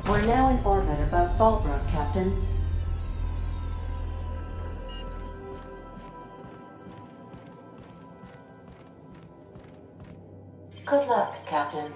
We're now in orbit above Fallbrook, Captain. Good luck, Captain.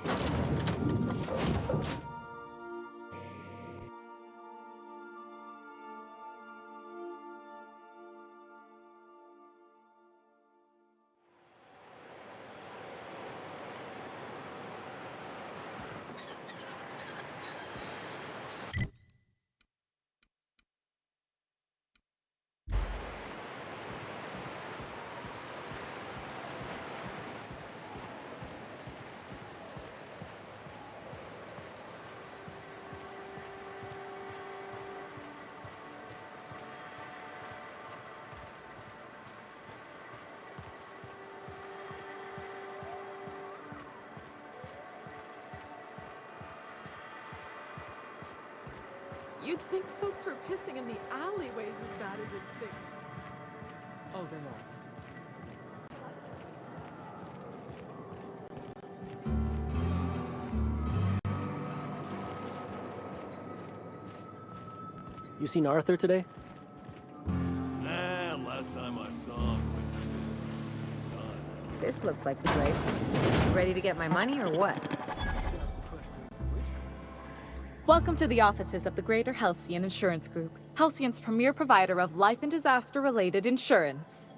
You'd think folks were pissing in the alleyways as bad as it stinks. Oh, they are. You seen Arthur today? Nah, last time I saw him was done. This looks like the place. Ready to get my money or what? Welcome to the offices of the Greater Halcyon Insurance Group, Halcyon's premier provider of life and disaster-related insurance.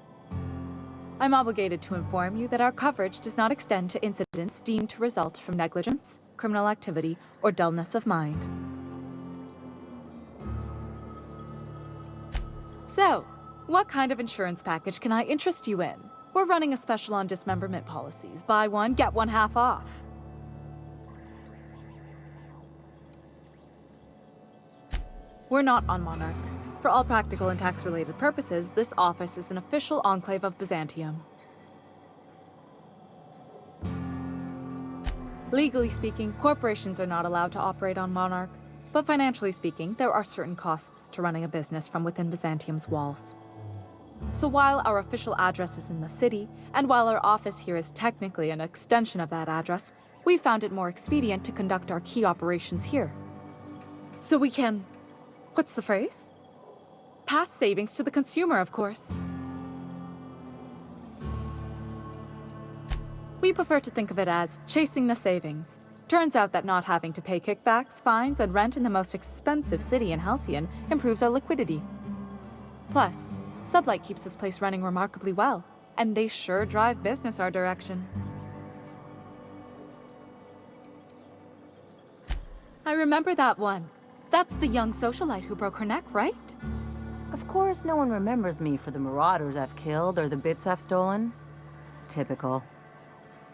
I'm obligated to inform you that our coverage does not extend to incidents deemed to result from negligence, criminal activity, or dullness of mind. So, what kind of insurance package can I interest you in? We're running a special on dismemberment policies. Buy one, get one half off. We're not on Monarch. For all practical and tax-related purposes, this office is an official enclave of Byzantium. Legally speaking, corporations are not allowed to operate on Monarch, but financially speaking, there are certain costs to running a business from within Byzantium's walls. So while our official address is in the city, and while our office here is technically an extension of that address, we found it more expedient to conduct our key operations here. So we can... what's the phrase? Pass savings to the consumer, of course. We prefer to think of it as chasing the savings. Turns out that not having to pay kickbacks, fines, and rent in the most expensive city in Halcyon improves our liquidity. Plus, Sublight keeps this place running remarkably well, and they sure drive business our direction. I remember that one. That's the young socialite who broke her neck, right? Of course, no one remembers me for the marauders I've killed or the bits I've stolen. Typical.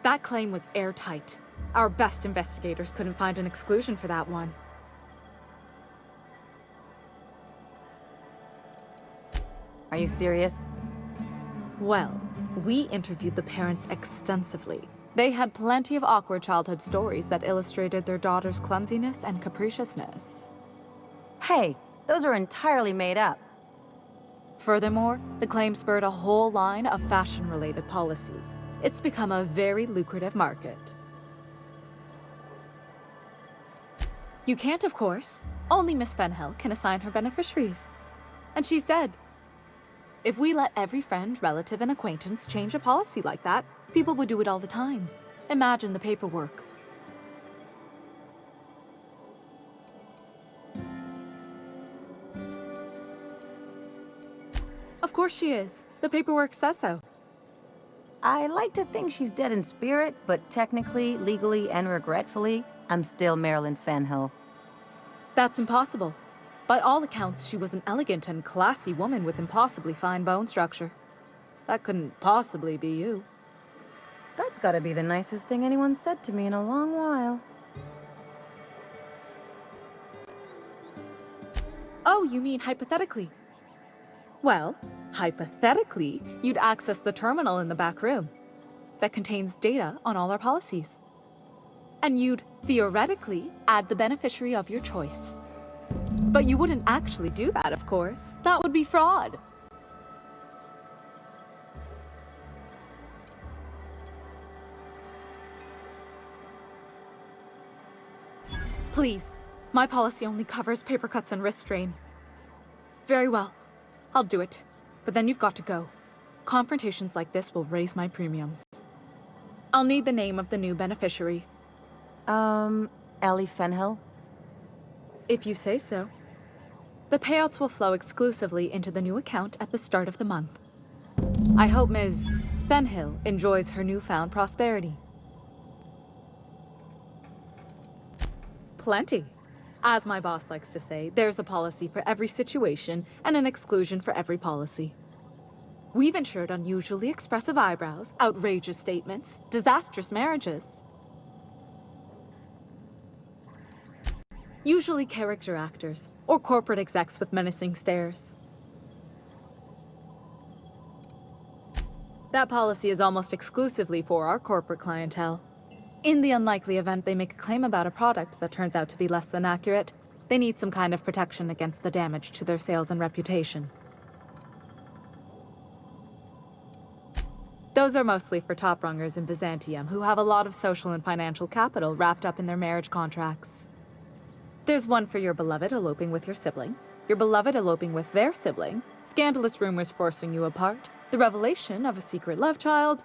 That claim was airtight. Our best investigators couldn't find an exclusion for that one. Are you serious? Well, we interviewed the parents extensively. They had plenty of awkward childhood stories that illustrated their daughter's clumsiness and capriciousness. Hey, those are entirely made up. Furthermore, the claim spurred a whole line of fashion-related policies. It's become a very lucrative market. You can't, of course. Only Miss Fenhill can assign her beneficiaries. And she's dead. If we let every friend, relative, and acquaintance change a policy like that, people would do it all the time. Imagine the paperwork. Of course she is. The paperwork says so. I like to think she's dead in spirit, but technically, legally, and regretfully, I'm still Marilyn Fenhill. That's impossible. By all accounts, she was an elegant and classy woman with impossibly fine bone structure. That couldn't possibly be you. That's gotta be the nicest thing anyone's said to me in a long while. Oh, you mean hypothetically? Well, hypothetically, you'd access the terminal in the back room that contains data on all our policies. And you'd, theoretically, add the beneficiary of your choice. But you wouldn't actually do that, of course. That would be fraud. Please, My policy only covers paper cuts and wrist strain. Very well. I'll do it. But then you've got to go. Confrontations like this will raise my premiums. I'll need the name of the new beneficiary. Ellie Fenhill? If you say so. The payouts will flow exclusively into the new account at the start of the month. I hope Ms. Fenhill enjoys her newfound prosperity. Plenty. As my boss likes to say, there's a policy for every situation and an exclusion for every policy. We've insured unusually expressive eyebrows, outrageous statements, disastrous marriages. Usually character actors, or corporate execs with menacing stares. That policy is almost exclusively for our corporate clientele. In the unlikely event they make a claim about a product that turns out to be less than accurate, they need some kind of protection against the damage to their sales and reputation. Those are mostly for top-rungers in Byzantium who have a lot of social and financial capital wrapped up in their marriage contracts. There's one for your beloved eloping with your sibling, your beloved eloping with their sibling, scandalous rumors forcing you apart, the revelation of a secret love child.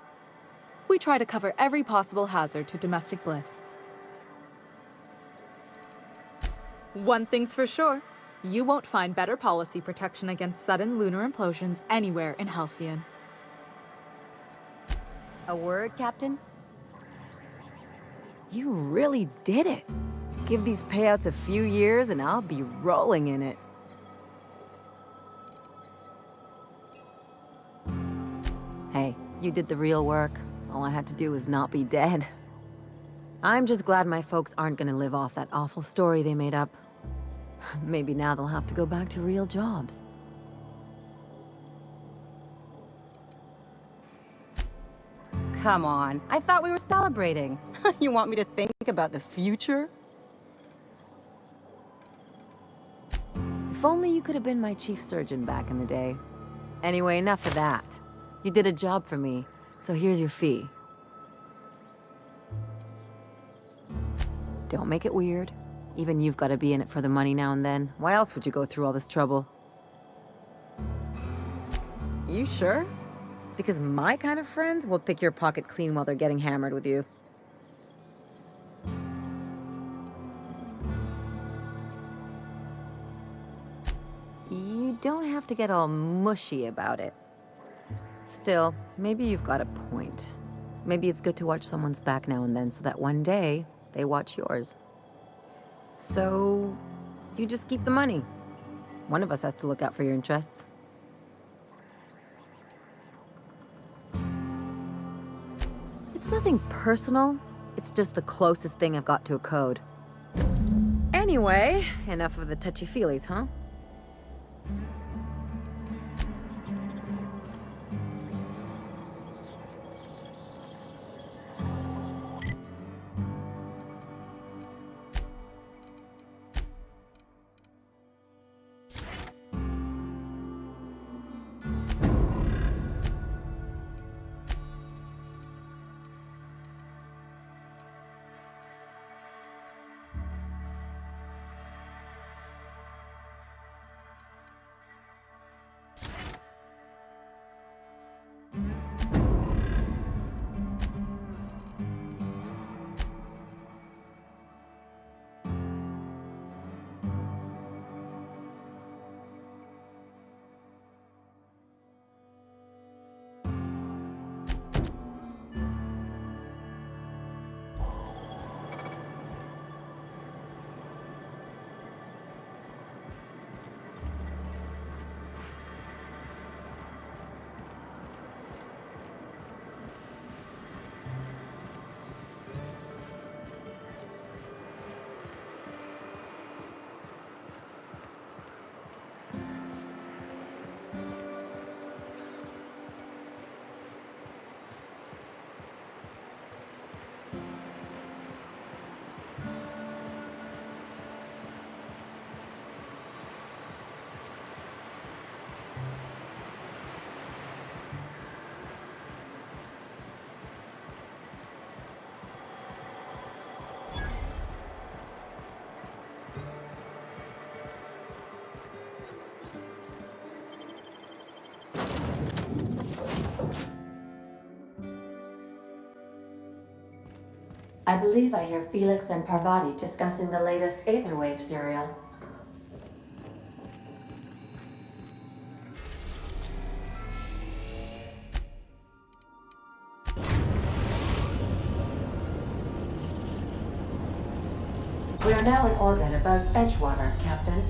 We try to cover every possible hazard to domestic bliss. One thing's for sure, you won't find better policy protection against sudden lunar implosions anywhere in Halcyon. A word, Captain? You really did it. Give these payouts a few years and I'll be rolling in it. Hey, you did the real work. All I had to do was not be dead. I'm just glad my folks aren't gonna live off that awful story they made up. Maybe now they'll have to go back to real jobs. Come on, I thought we were celebrating. You want me to think about the future? If only you could have been my chief surgeon back in the day. Anyway, enough of that. You did a job for me, so here's your fee. Don't make it weird. Even you've got to be in it for the money now and then. Why else would you go through all this trouble? You sure? Because my kind of friends will pick your pocket clean while they're getting hammered with you. You don't have to get all mushy about it. Still, maybe you've got a point. Maybe it's good to watch someone's back now and then so that one day they watch yours. So, you just keep the money. One of us has to look out for your interests. It's nothing personal. It's just the closest thing I've got to a code. Anyway, enough of the touchy-feelies, huh? I believe I hear Felix and Parvati discussing the latest Aetherwave serial. We are now in orbit above Edgewater, Captain.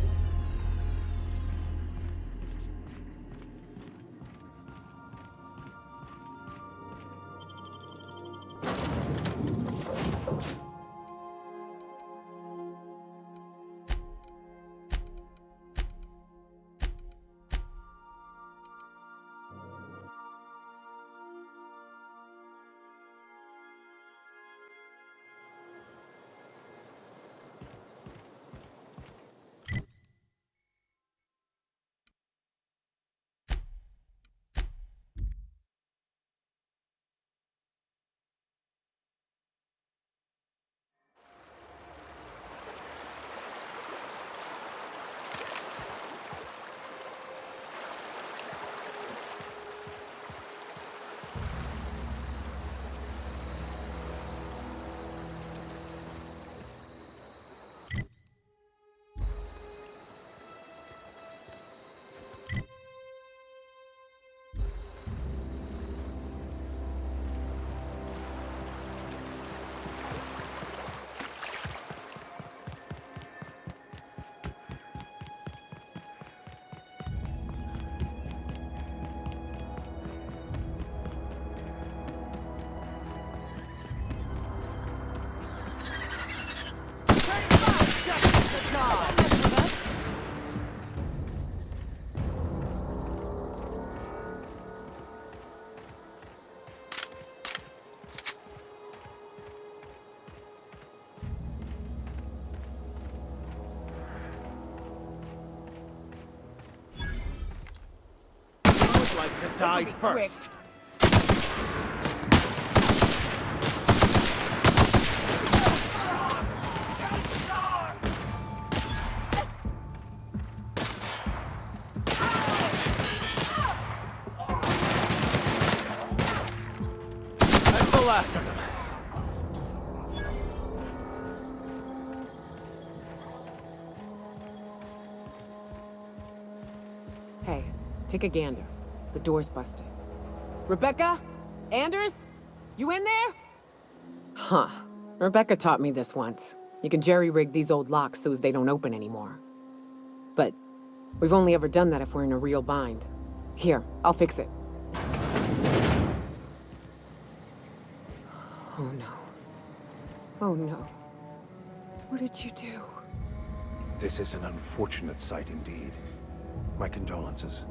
Like to die first. That's the last of them. Hey, take a gander. The door's busted. Rebecca? Anders? You in there? Huh. Rebecca taught me this once. You can jerry-rig these old locks so as they don't open anymore. But we've only ever done that if we're in a real bind. Here, I'll fix it. Oh no. Oh no. What did you do? This is an unfortunate sight indeed. My condolences.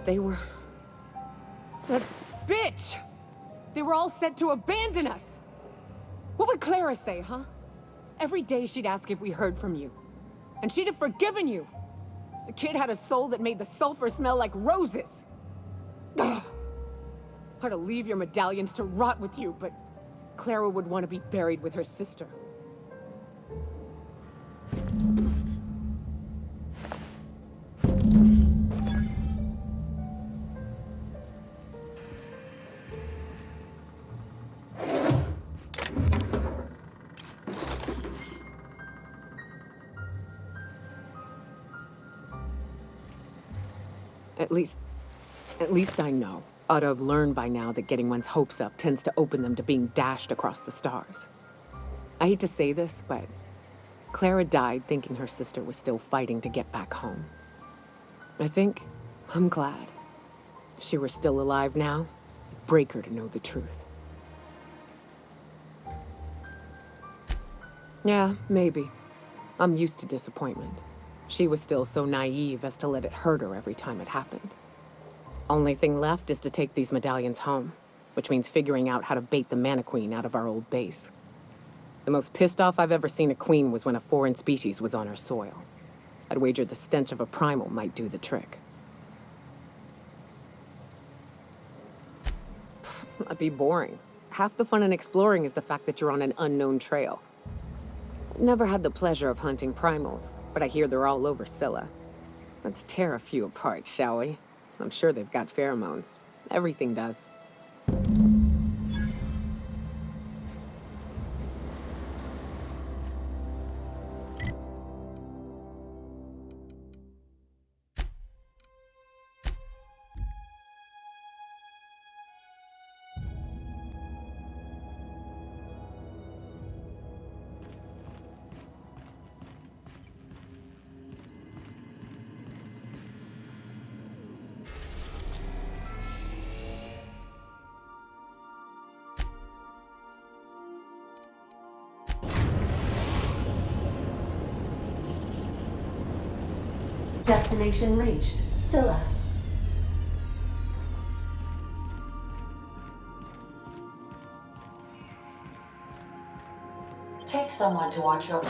They were... That bitch! They were all set to abandon us! What would Clara say, huh? Every day she'd ask if we heard from you. And she'd have forgiven you! The kid had a soul that made the sulfur smell like roses! Ugh. Or to leave your medallions to rot with you, but Clara would want to be buried with her sister. At least I know. Ought to have learned by now that getting one's hopes up tends to open them to being dashed across the stars. I hate to say this, but Clara died thinking her sister was still fighting to get back home. I'm glad. If she were still alive now, it'd break her to know the truth. Yeah, maybe. I'm used to disappointment. She was still so naive as to let it hurt her every time it happened. Only thing left is to take these medallions home, which means figuring out how to bait the Mantiqueen out of our old base. The most pissed off I've ever seen a queen was when a foreign species was on her soil. I'd wager the stench of a primal might do the trick. That'd be boring. Half the fun in exploring is the fact that you're on an unknown trail. I've never had the pleasure of hunting primals, but I hear they're all over Scylla. Let's tear a few apart, shall we? I'm sure they've got pheromones. Everything does. Destination reached. Scylla. Take someone to watch over.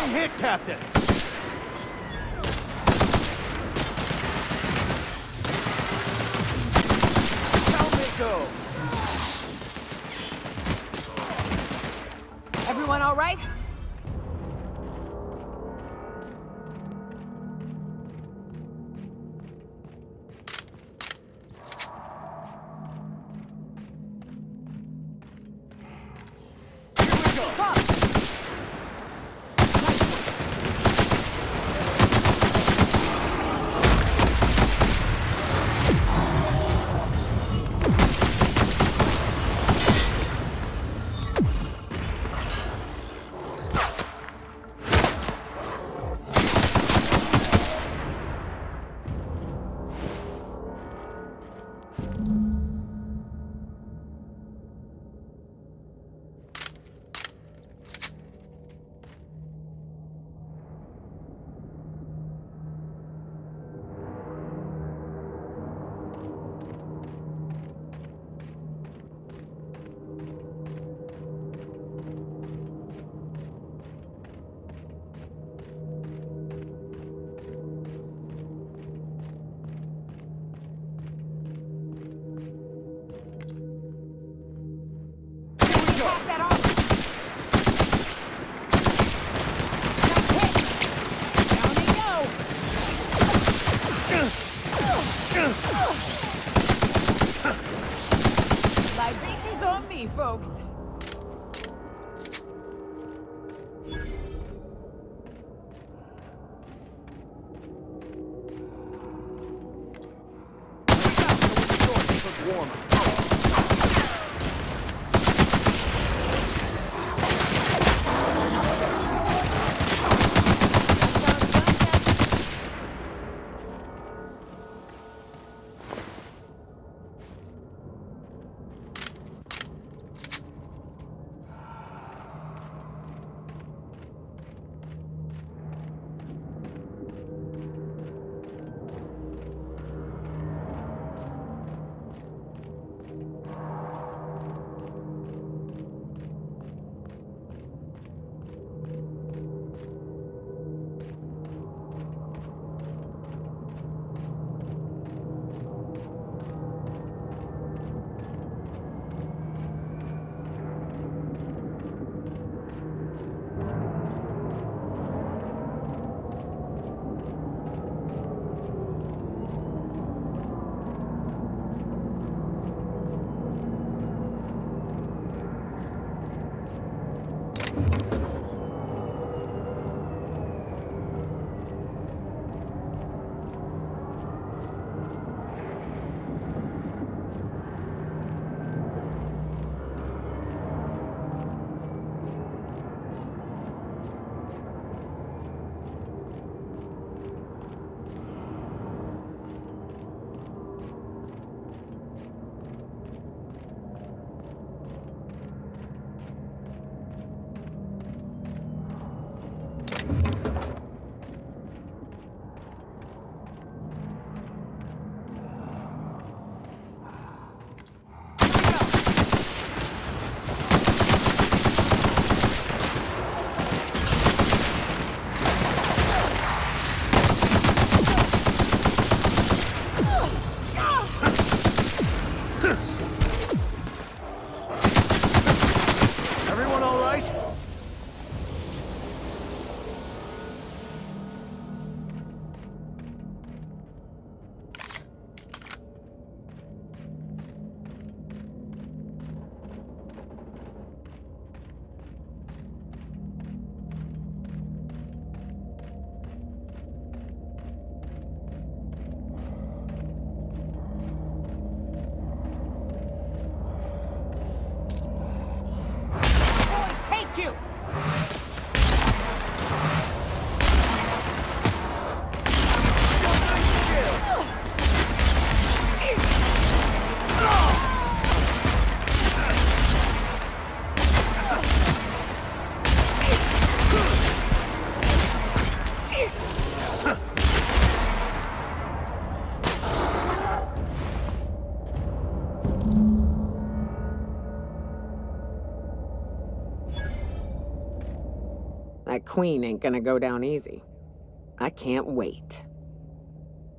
Hit, Captain! Down they go! Everyone all right? Libations on me, folks. That queen ain't gonna go down easy. I can't wait.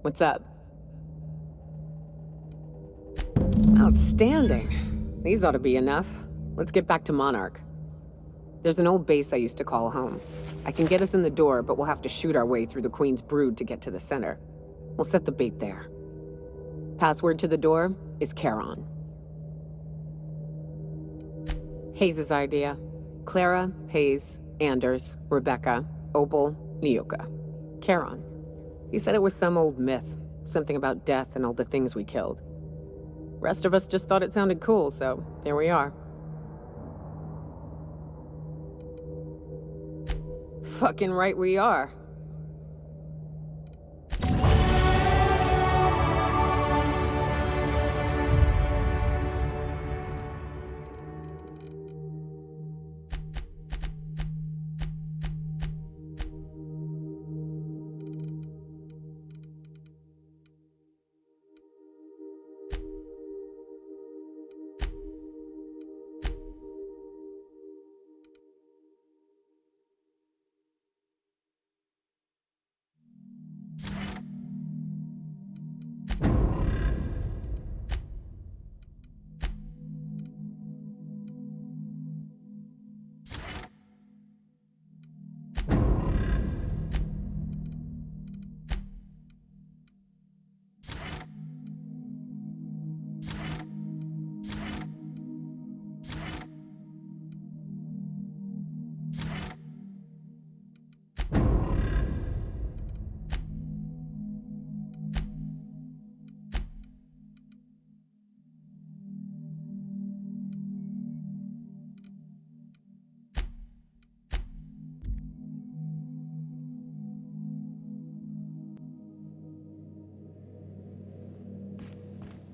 What's up? Outstanding. These ought to be enough. Let's get back to Monarch. There's an old base I used to call home. I can get us in the door, but we'll have to shoot our way through the Queen's brood to get to the center. We'll set the bait there. Password to the door is Charon. Hayes' idea. Clara, Hayes, Anders, Rebecca, Opal, Nyoka. Charon. He said it was some old myth, something about death and all the things we killed. Rest of us just thought it sounded cool, so here we are. Fucking right we are.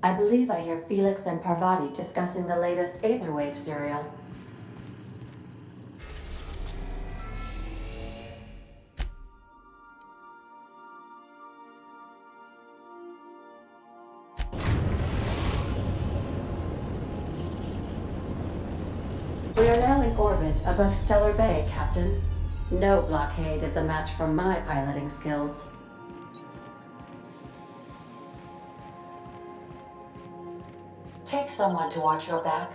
I believe I hear Felix and Parvati discussing the latest Aetherwave serial. We are now in orbit above Stellar Bay, Captain. No blockade is a match for my piloting skills. Take someone to watch your back.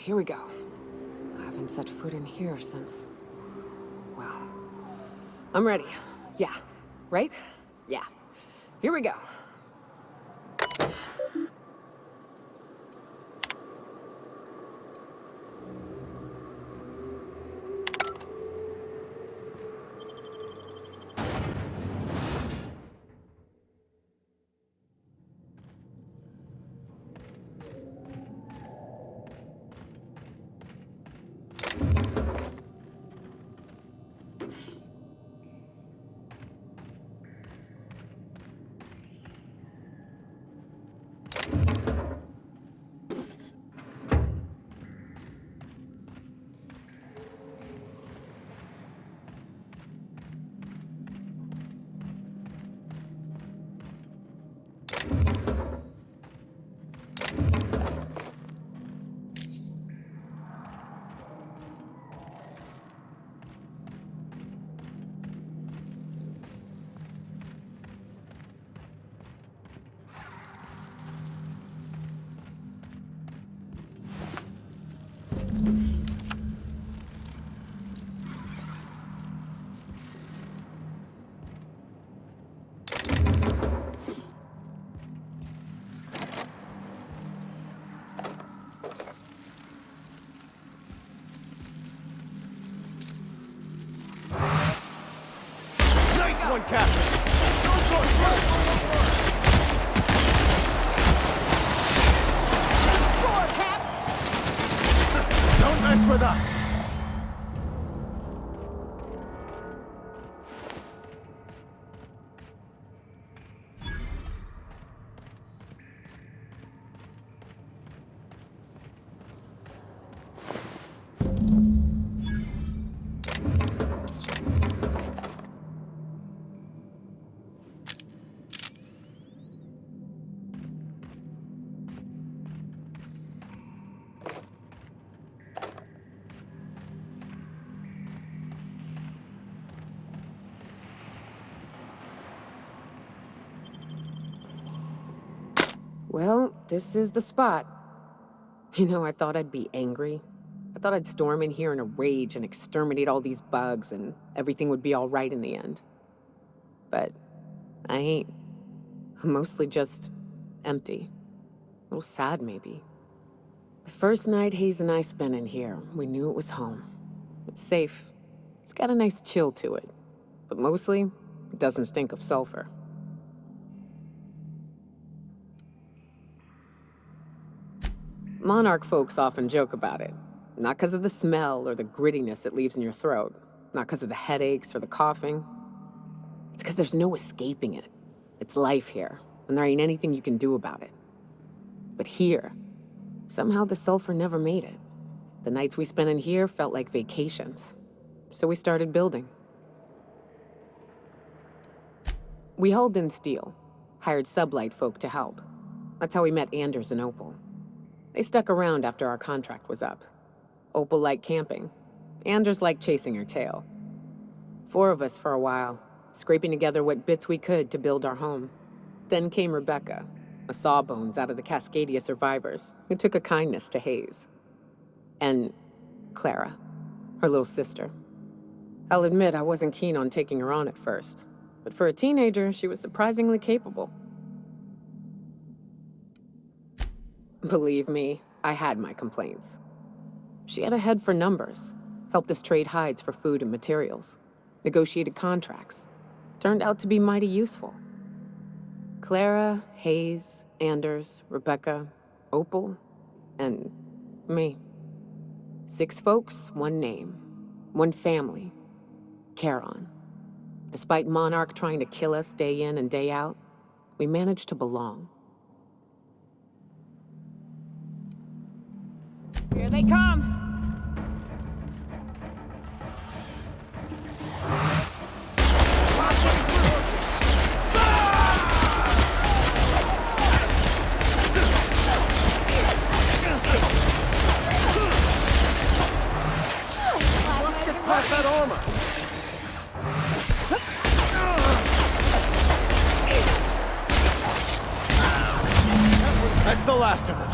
here we go. I haven't set foot in here since... Well... I'm ready. Yeah. Right? Yeah. Here we go. One, Captain! Don't mess with us! Well, this is the spot. You know, I thought I'd be angry. I thought I'd storm in here in a rage and exterminate all these bugs and everything would be all right in the end. But I ain't. I'm mostly just empty. A little sad, maybe. The first night Hayes and I spent in here, we knew it was home. It's safe. It's got a nice chill to it. But mostly, it doesn't stink of sulfur. Monarch folks often joke about it. Not because of the smell or the grittiness it leaves in your throat. Not because of the headaches or the coughing. It's because there's no escaping it. It's life here, and there ain't anything you can do about it. But here, somehow the sulfur never made it. The nights we spent in here felt like vacations. So we started building. We hauled in steel, hired sublight folk to help. That's how we met Anders and Opal. They stuck around after our contract was up. Opal liked camping. Anders liked chasing her tail. 4 of us for a while, scraping together what bits we could to build our home. Then came Rebecca, a sawbones out of the Cascadia survivors, who took a kindness to Hayes. And Clara, her little sister. I'll admit I wasn't keen on taking her on at first, but for a teenager, she was surprisingly capable. Believe me, I had my complaints. She had a head for numbers, helped us trade hides for food and materials, negotiated contracts. Turned out to be mighty useful. Clara, Hayes, Anders, Rebecca, Opal, and me. 6 folks, 1 name, 1 family. Charon. Despite Monarch trying to kill us day in and day out, we managed to belong. Here they come! Pass that armor! That's the last of them.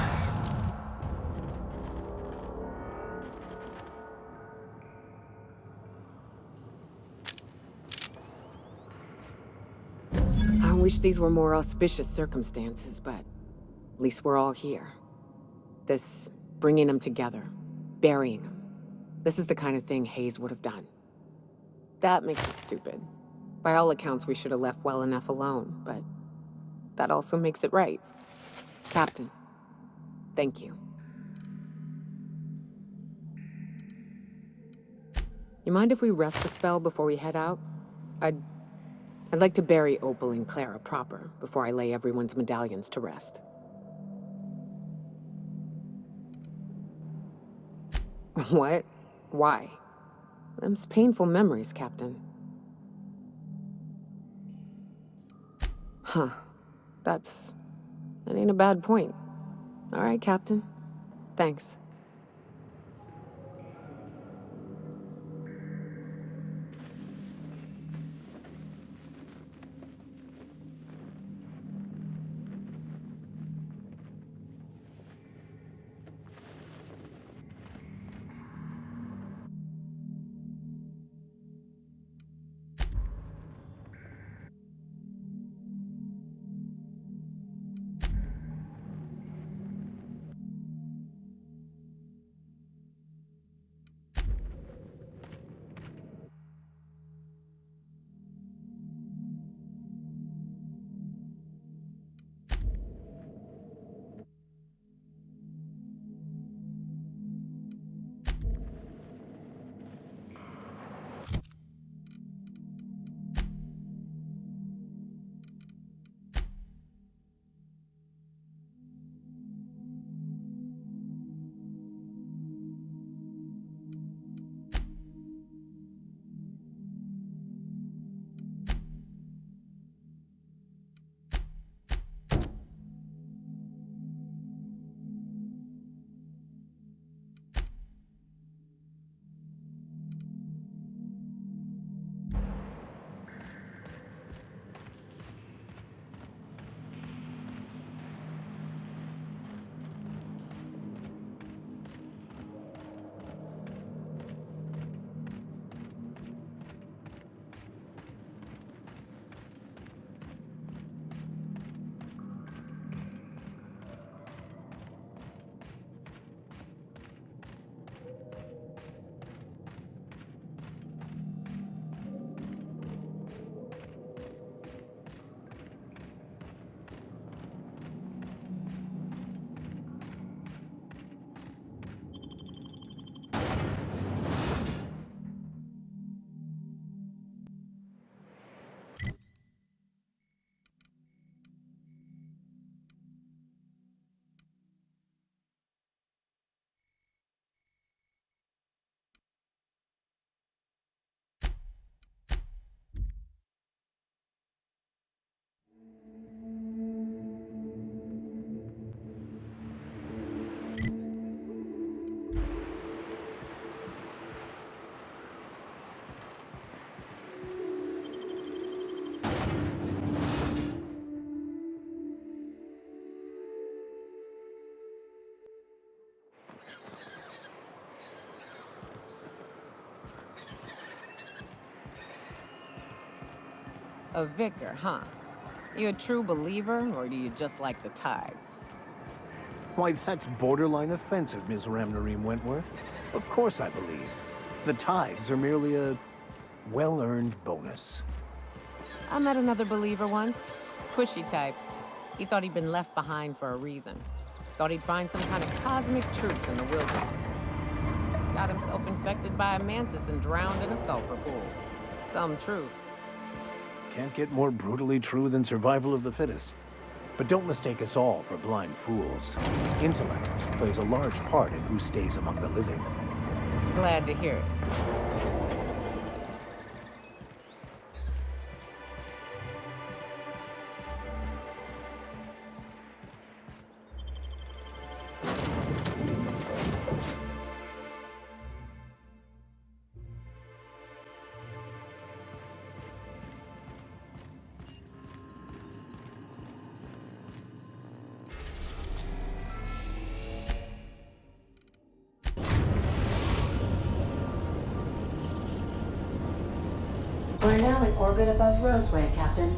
wish these were more auspicious circumstances, but at least we're all here. This bringing them together, burying them. This is the kind of thing Hayes would have done. That makes it stupid. By all accounts, we should have left well enough alone, but that also makes it right. Captain, thank you. You mind if we rest a spell before we head out? I'd like to bury Opal and Clara proper before I lay everyone's medallions to rest. What? Why? Them's painful memories, Captain. Huh. That ain't a bad point. All right, Captain. Thanks. A vicar, huh? You a true believer, or do you just like the tithes? Why, that's borderline offensive, Ms. Ramnareem Wentworth. Of course I believe. The tithes are merely a well-earned bonus. I met another believer once. Pushy type. He thought he'd been left behind for a reason. Thought he'd find some kind of cosmic truth in the wilderness. Got himself infected by a mantis and drowned in a sulfur pool. Some truth. Can't get more brutally true than survival of the fittest. But don't mistake us all for blind fools. Intellect plays a large part in who stays among the living. Glad to hear it. We're now in orbit above Roseway, Captain.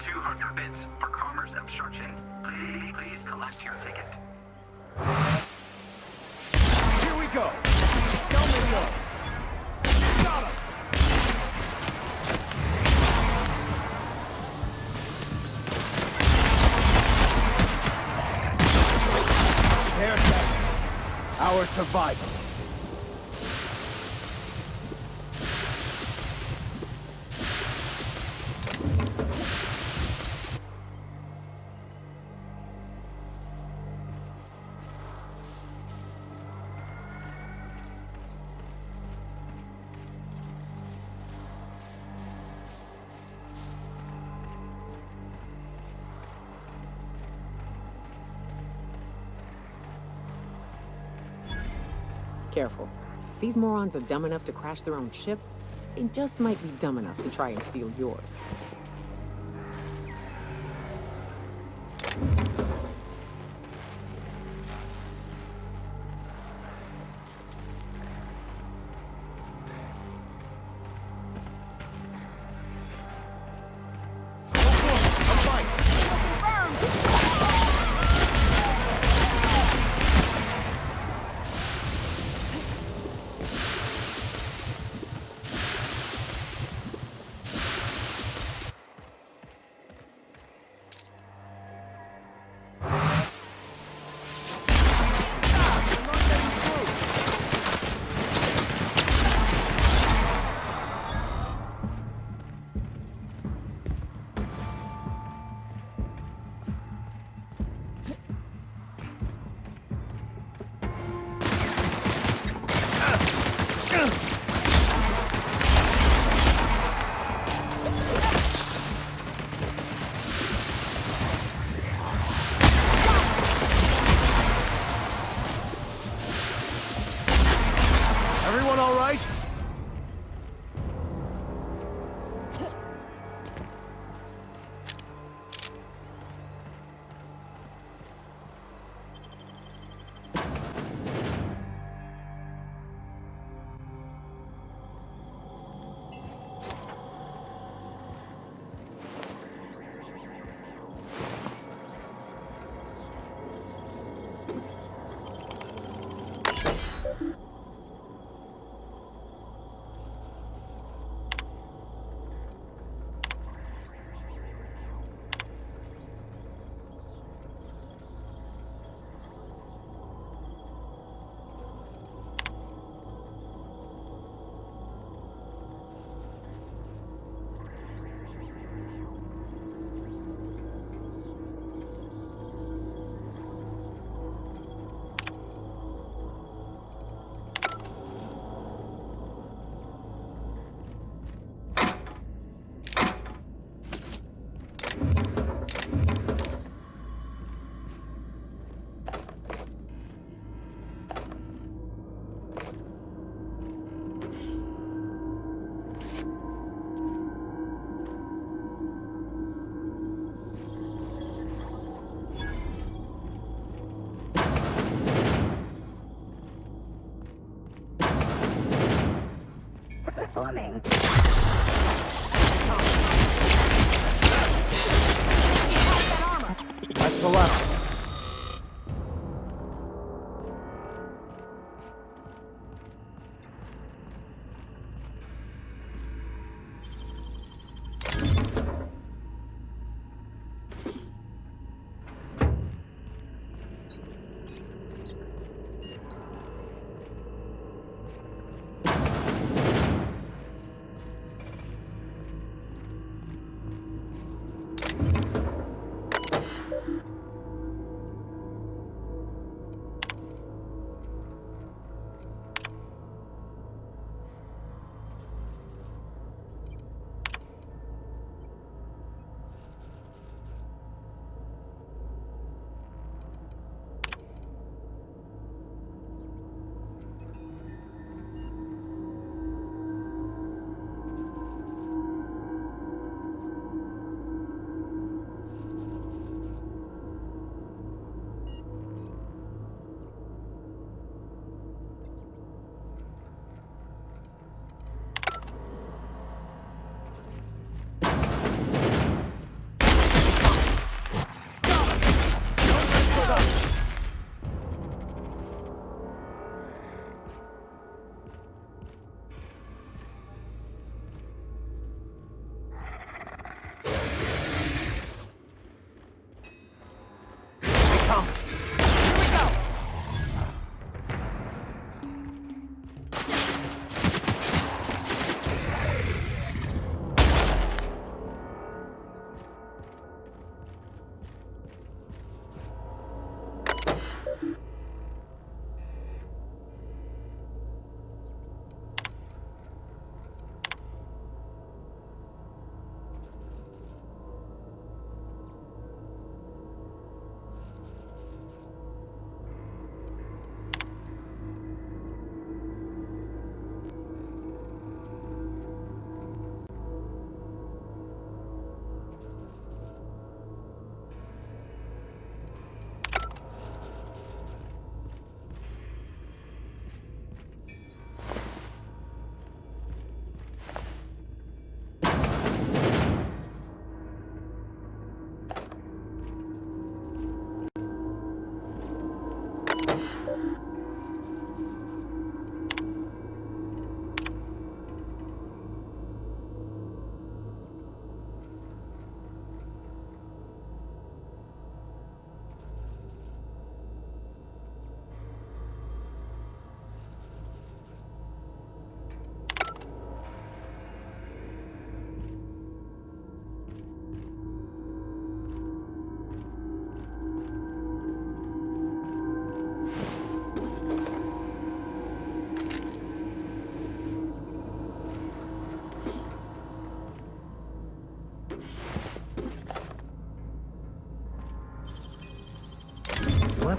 200 bits for commerce obstruction. Please collect your ticket. Here we go! Down the hill! Got him! Haircut. Our survival. Careful. If these morons are dumb enough to crash their own ship, they just might be dumb enough to try and steal yours. Everyone all right? Performing. That's the left.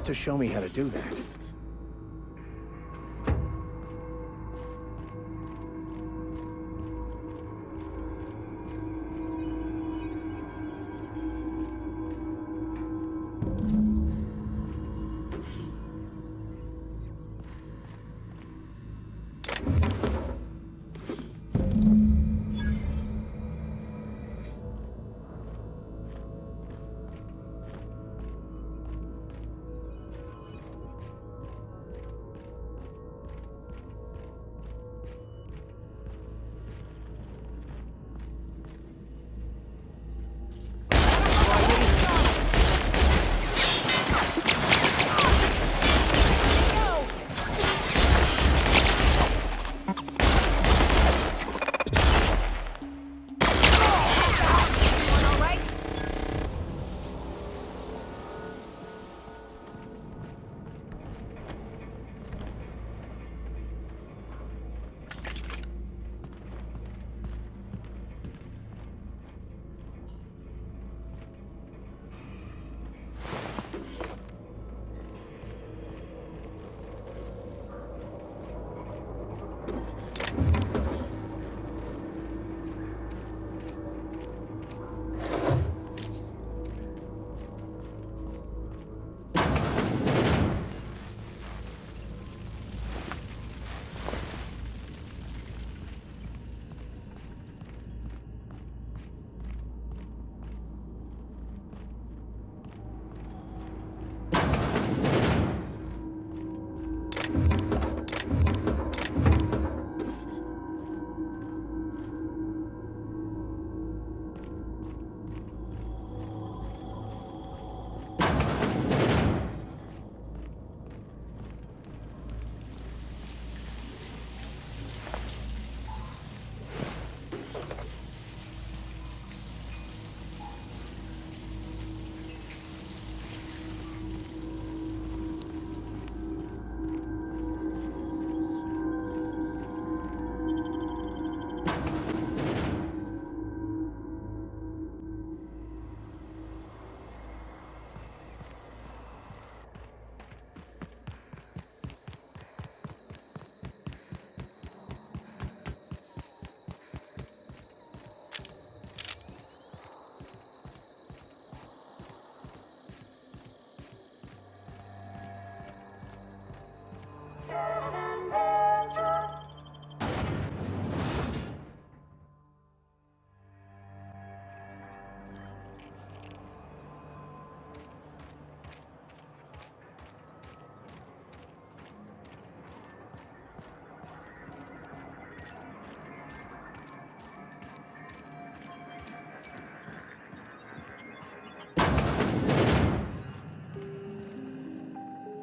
have to show me how to do that.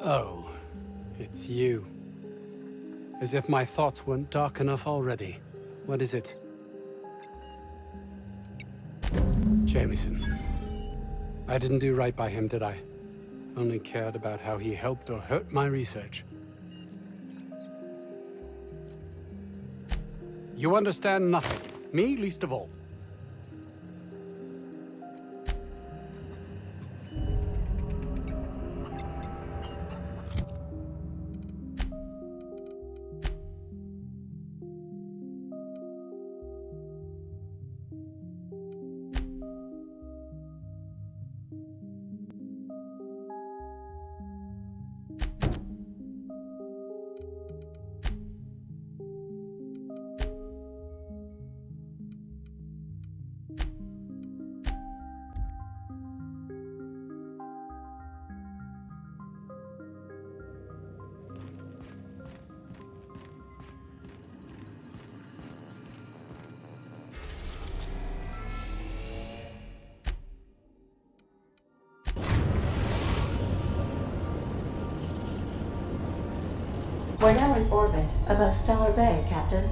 Oh, it's you. As if my thoughts weren't dark enough already. What is it? Jameson. I didn't do right by him, did I? Only cared about how he helped or hurt my research. You understand nothing. Me least of all. We're now in orbit above Stellar Bay, Captain.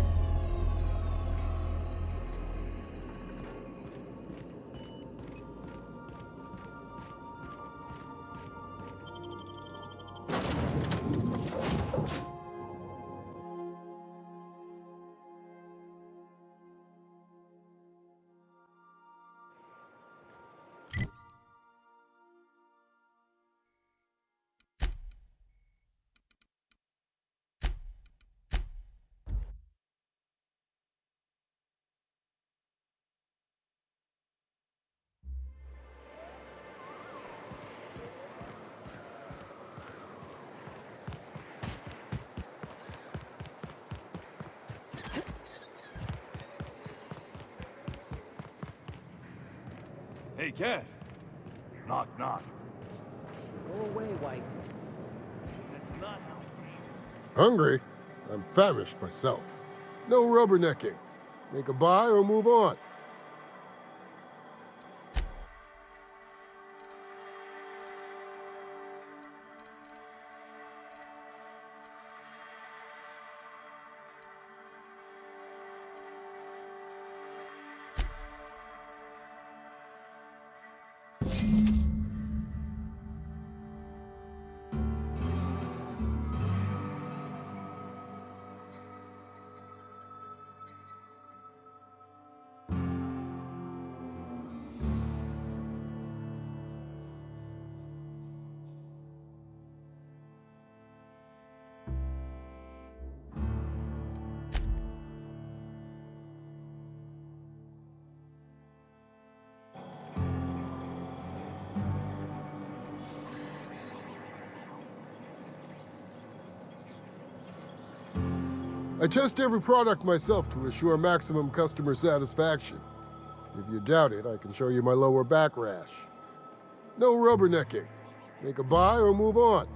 Take guess. Knock, knock. Go away, White. That's not how. Hungry? I'm famished myself. No rubbernecking. Make a buy or move on. I test every product myself to assure maximum customer satisfaction. If you doubt it, I can show you my lower back rash. No rubbernecking. Make a buy or move on.